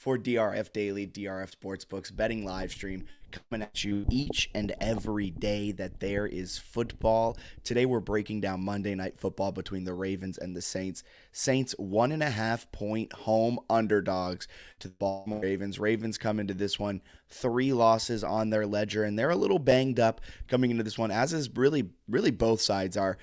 for DRF Daily, DRF Sportsbooks betting live stream coming at you each and every day that there is football. Today we're breaking down Monday Night Football between the Ravens and the Saints. Saints 1.5-point home underdogs to the Baltimore Ravens. Ravens come into this one 3 losses on their ledger, and they're a little banged up coming into this one, as is really both sides are.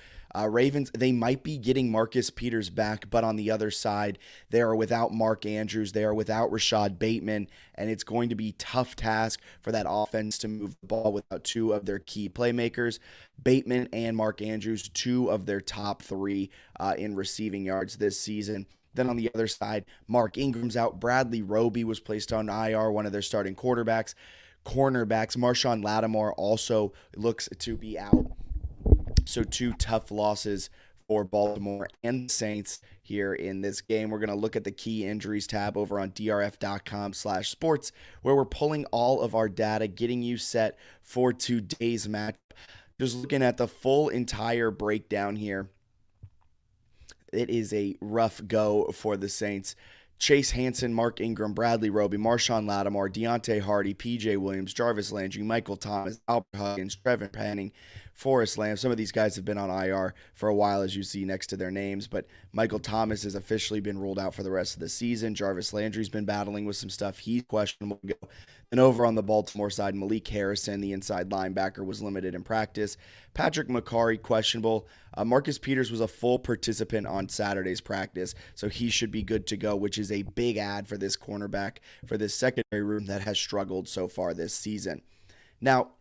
Ravens, they might be getting Marcus Peters back, but on the other side, they are without Mark Andrews. They are without Rashad Bateman, and it's going to be a tough task for that offense to move the ball without 2 of their key playmakers. Bateman and Mark Andrews, 2 of their top 3 in receiving yards this season. Then on the other side, Mark Ingram's out. Bradley Roby was placed on IR, one of their starting cornerbacks. Marshawn Lattimore also looks to be out. So 2 tough losses for Baltimore and the Saints here in this game. We're going to look at the key injuries tab over on drf.com/sports, where we're pulling all of our data, getting you set for today's match. Just looking at the full entire breakdown here. It is a rough go for the Saints. Chase Hansen, Mark Ingram, Bradley Roby, Marshawn Lattimore, Deontay Hardy, P.J. Williams, Jarvis Landry, Michael Thomas, Albert Huggins, Trevor Penning, Forrest Lamb. Some of these guys have been on IR for a while, as you see next to their names, but Michael Thomas has officially been ruled out for the rest of the season. Jarvis Landry's been battling with some stuff. He's questionable to go. And over on the Baltimore side, Malik Harrison, the inside linebacker, was limited in practice. Patrick McCarry, questionable. Marcus Peters was a full participant on Saturday's practice, so he should be good to go, which is a big add for this cornerback, for this secondary room that has struggled so far this season. Now,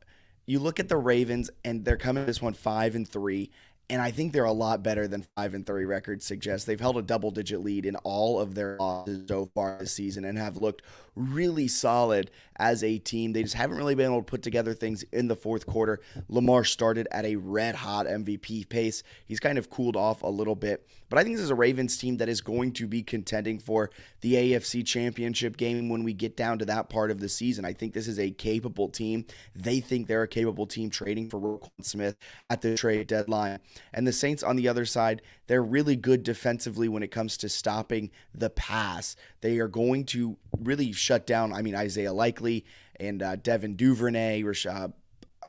you look at the Ravens, and they're coming to this one 5-3, and I think they're a lot better than 5-3 records suggest. They've held a double-digit lead in all of their losses so far this season and have looked really solid as a team. They just haven't really been able to put together things in the fourth quarter. Lamar started at a red-hot MVP pace. He's kind of cooled off a little bit. But I think this is a Ravens team that is going to be contending for the AFC Championship game when we get down to that part of the season. I think this is a capable team. They think they're a capable team trading for Roquan Smith at the trade deadline. And the Saints on the other side, they're really good defensively when it comes to stopping the pass. They are going to really shut down, Isaiah Likely and Devin Duvernay,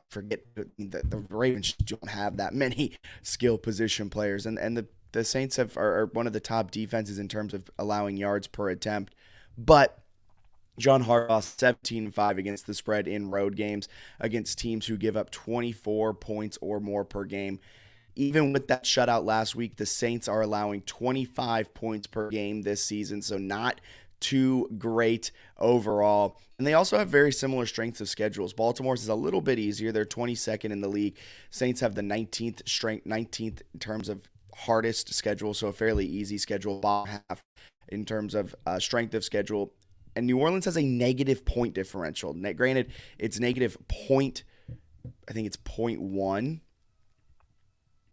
forget the Ravens don't have that many skill position players, and the Saints are one of the top defenses in terms of allowing yards per attempt. But John Harbaugh 17-5 against the spread in road games against teams who give up 24 points or more per game. Even with that shutout last week, the Saints are allowing 25 points per game this season, so not too great overall. And they also have very similar strengths of schedules. Baltimore's is a little bit easier. They're 22nd in the league. Saints have the 19th in terms of hardest schedule, so a fairly easy schedule, bottom half in terms of strength of schedule. And New Orleans has a negative point differential. Granted, it's negative point, I think it's 0.1.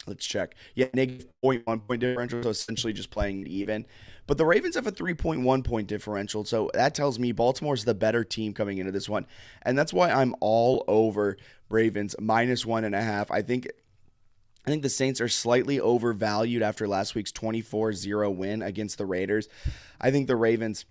Let's check. Yeah, negative 0.1 point differential, so essentially just playing it even. But the Ravens have a 3.1 point differential, so that tells me Baltimore's the better team coming into this one. And that's why I'm all over Ravens minus 1.5. I think the Saints are slightly overvalued after last week's 24-0 win against the Raiders. I think the Ravens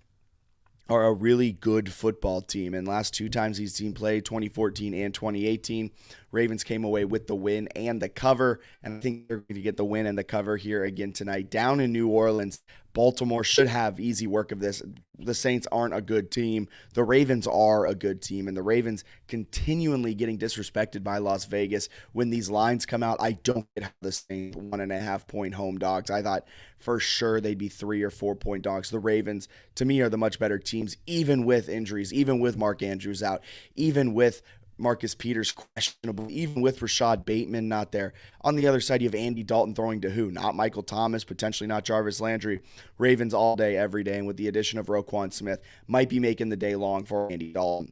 are a really good football team. And last 2 times these teams played, 2014 and 2018, Ravens came away with the win and the cover. And I think they're going to get the win and the cover here again tonight. Down in New Orleans, Baltimore should have easy work of this. The Saints aren't a good team. The Ravens are a good team, and the Ravens continually getting disrespected by Las Vegas. When these lines come out, I don't get how the Saints 1.5 point home dogs. I thought for sure they'd be 3 or 4 point dogs. The Ravens, to me, are the much better teams, even with injuries, even with Mark Andrews out, even with Marcus Peters questionable, even with Rashad Bateman not there. On the other side, you have Andy Dalton throwing to who? Not Michael Thomas, potentially not Jarvis Landry. Ravens all day, every day, and with the addition of Roquan Smith, might be making the day long for Andy Dalton.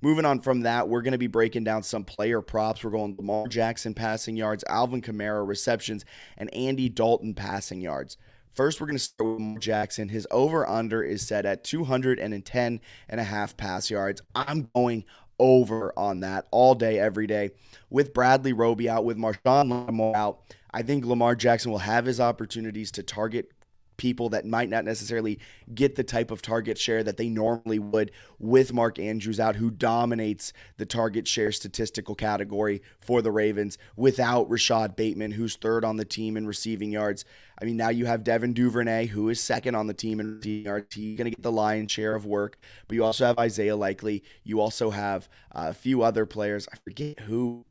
Moving on from that, we're going to be breaking down some player props. We're going Lamar Jackson passing yards, Alvin Kamara receptions, and Andy Dalton passing yards. First, we're going to start with Lamar Jackson. His over-under is set at 210.5 pass yards. I'm going over on that all day, every day. With Bradley Roby out, with Marshawn Lattimore out, I think Lamar Jackson will have his opportunities to target people that might not necessarily get the type of target share that they normally would with Mark Andrews out, who dominates the target share statistical category for the Ravens, without Rashad Bateman, who's third on the team in receiving yards. I mean, now you have Devin Duvernay, who is second on the team in receiving yards. He's going to get the lion's share of work. But you also have Isaiah Likely. You also have a few other players. I forget who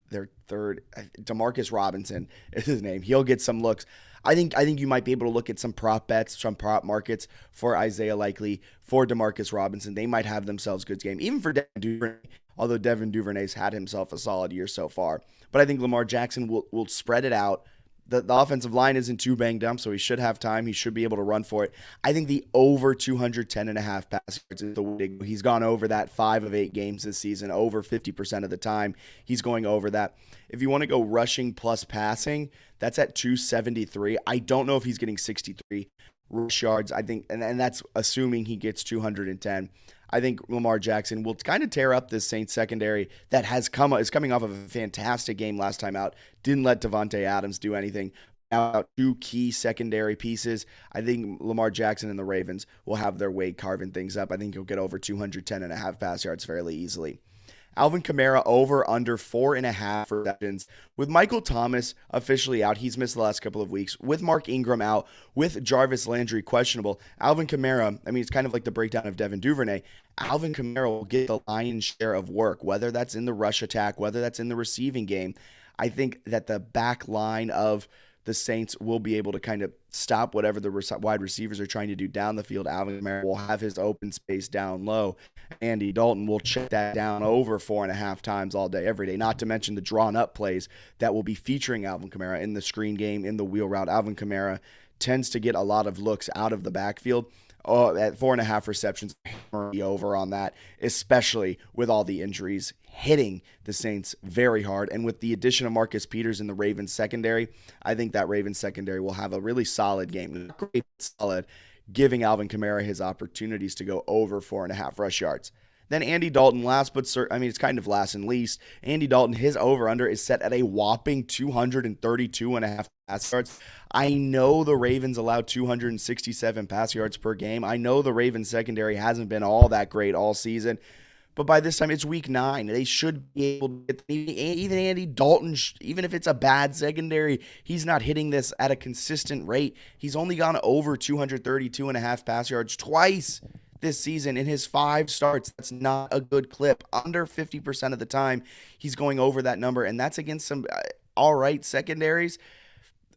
their third. Demarcus Robinson is his name. He'll get some looks. I think you might be able to look at some prop bets, some prop markets for Isaiah Likely, for Demarcus Robinson. They might have themselves a good game. Even for Devin Duvernay, although Devin Duvernay's had himself a solid year so far. But I think Lamar Jackson will spread it out. The offensive line isn't too banged up, so he should have time. He should be able to run for it. I think the over 210.5 pass yards is the way to go. He's gone over that 5 of 8 games this season, over 50% of the time. He's going over that. If you want to go rushing plus passing, that's at 273. I don't know if he's getting 63 rush yards. I think, and that's assuming he gets 210. I think Lamar Jackson will kind of tear up this Saints secondary that is coming off of a fantastic game last time out. Didn't let Devontae Adams do anything. Now, 2 key secondary pieces. I think Lamar Jackson and the Ravens will have their way carving things up. I think he'll get over 210.5 pass yards fairly easily. Alvin Kamara over under 4.5 receptions. With Michael Thomas officially out, he's missed the last couple of weeks. With Mark Ingram out, with Jarvis Landry questionable, Alvin Kamara, I mean, it's kind of like the breakdown of Devin Duvernay. Alvin Kamara will get the lion's share of work, whether that's in the rush attack, whether that's in the receiving game. I think that the back line of the Saints will be able to kind of stop whatever the wide receivers are trying to do down the field. Alvin Kamara will have his open space down low. Andy Dalton will check that down over 4.5 times all day, every day, not to mention the drawn-up plays that will be featuring Alvin Kamara in the screen game, in the wheel route. Alvin Kamara tends to get a lot of looks out of the backfield. At 4.5 receptions, over on that, especially with all the injuries hitting the Saints very hard. And with the addition of Marcus Peters in the Ravens secondary, I think that Ravens secondary will have a really solid game. Great, solid, giving Alvin Kamara his opportunities to go over 4.5 rush yards. Then Andy Dalton, it's kind of last and least. Andy Dalton, his over-under is set at a whopping 232.5 pass yards. I know the Ravens allow 267 pass yards per game. I know the Ravens secondary hasn't been all that great all season. But by this time, it's week 9. They should be able to get, even Andy Dalton, even if it's a bad secondary, he's not hitting this at a consistent rate. He's only gone over 232.5 pass yards twice this season in his 5 starts. That's not a good clip. Under 50% of the time, he's going over that number, and that's against some all right secondaries.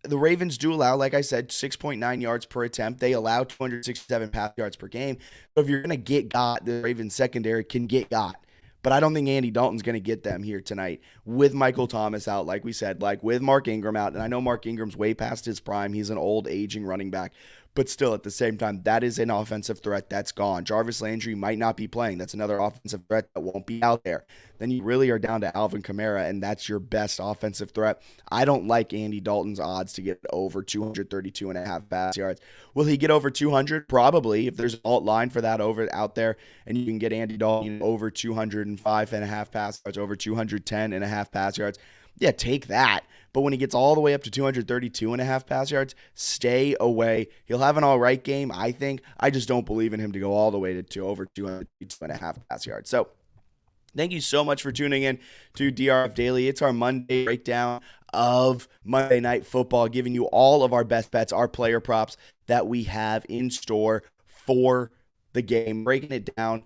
The Ravens do allow, like I said, 6.9 yards per attempt. They allow 267 pass yards per game. So if you're going to get got, the Ravens secondary can get got. But I don't think Andy Dalton's going to get them here tonight with Michael Thomas out, like we said, like with Mark Ingram out. And I know Mark Ingram's way past his prime. He's an old, aging running back. But still, at the same time, that is an offensive threat that's gone. Jarvis Landry might not be playing. That's another offensive threat that won't be out there. Then you really are down to Alvin Kamara, and that's your best offensive threat. I don't like Andy Dalton's odds to get over 232.5 pass yards. Will he get over 200? Probably. If there's an alt line for that out there, and you can get Andy Dalton over 205.5 pass yards, over 210.5 pass yards, yeah, take that. But when he gets all the way up to 232.5 pass yards, stay away. He'll have an all right game, I think. I just don't believe in him to go all the way to over 202.5 pass yards. So thank you so much for tuning in to DRF Daily. It's our Monday breakdown of Monday Night Football, giving you all of our best bets, our player props that we have in store for the game, breaking it down.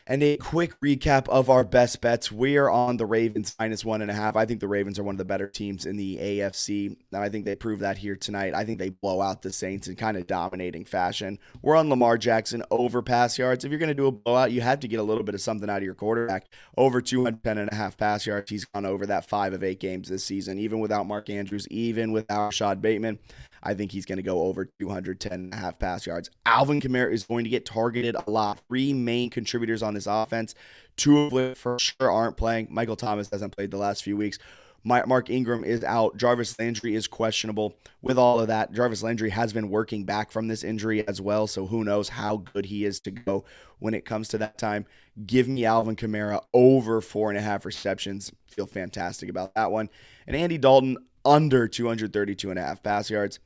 And a quick recap of our best bets. We are on the Ravens -1.5. I think the Ravens are one of the better teams in the AFC. And I think they prove that here tonight. I think they blow out the Saints in kind of dominating fashion. We're on Lamar Jackson over pass yards. If you're going to do a blowout, you have to get a little bit of something out of your quarterback. Over 210.5 pass yards. He's gone over that 5 of 8 games this season, even without Mark Andrews, even without Rashad Bateman. I think he's going to go over 210.5 pass yards. Alvin Kamara is going to get targeted a lot. 3 main contributors on this offense, 2 of which for sure aren't playing. Michael Thomas hasn't played the last few weeks. Mark Ingram is out. Jarvis Landry is questionable. With all of that, Jarvis Landry has been working back from this injury as well, so who knows how good he is to go when it comes to that time. Give me Alvin Kamara over 4.5 receptions. Feel fantastic about that one. And Andy Dalton under 232.5 pass yards.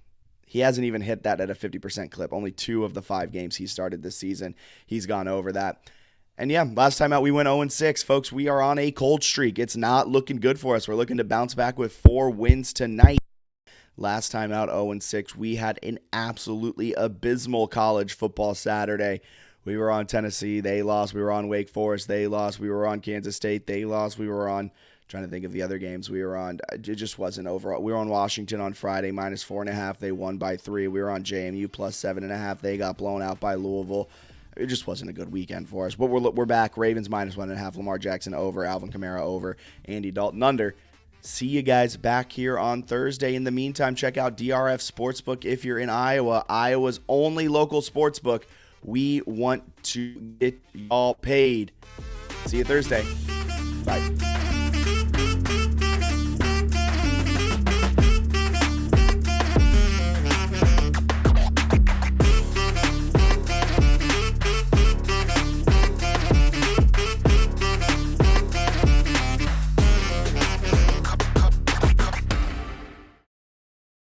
He hasn't even hit that at a 50% clip. Only 2 of the 5 games he started this season, he's gone over that. And yeah, last time out we went 0-6. Folks, we are on a cold streak. It's not looking good for us. We're looking to bounce back with 4 wins tonight. Last time out 0-6, we had an absolutely abysmal college football Saturday. We were on Tennessee, they lost. We were on Wake Forest, they lost. We were on Kansas State, they lost. We were on, trying to think of the other games we were on. It just wasn't overall. We were on Washington on Friday, -4.5. They won by 3. We were on JMU +7.5. They got blown out by Louisville. It just wasn't a good weekend for us. But we're back. Ravens -1.5. Lamar Jackson over. Alvin Kamara over. Andy Dalton under. See you guys back here on Thursday. In the meantime, check out DRF Sportsbook if you're in Iowa. Iowa's only local sportsbook. We want to get y'all paid. See you Thursday. Bye.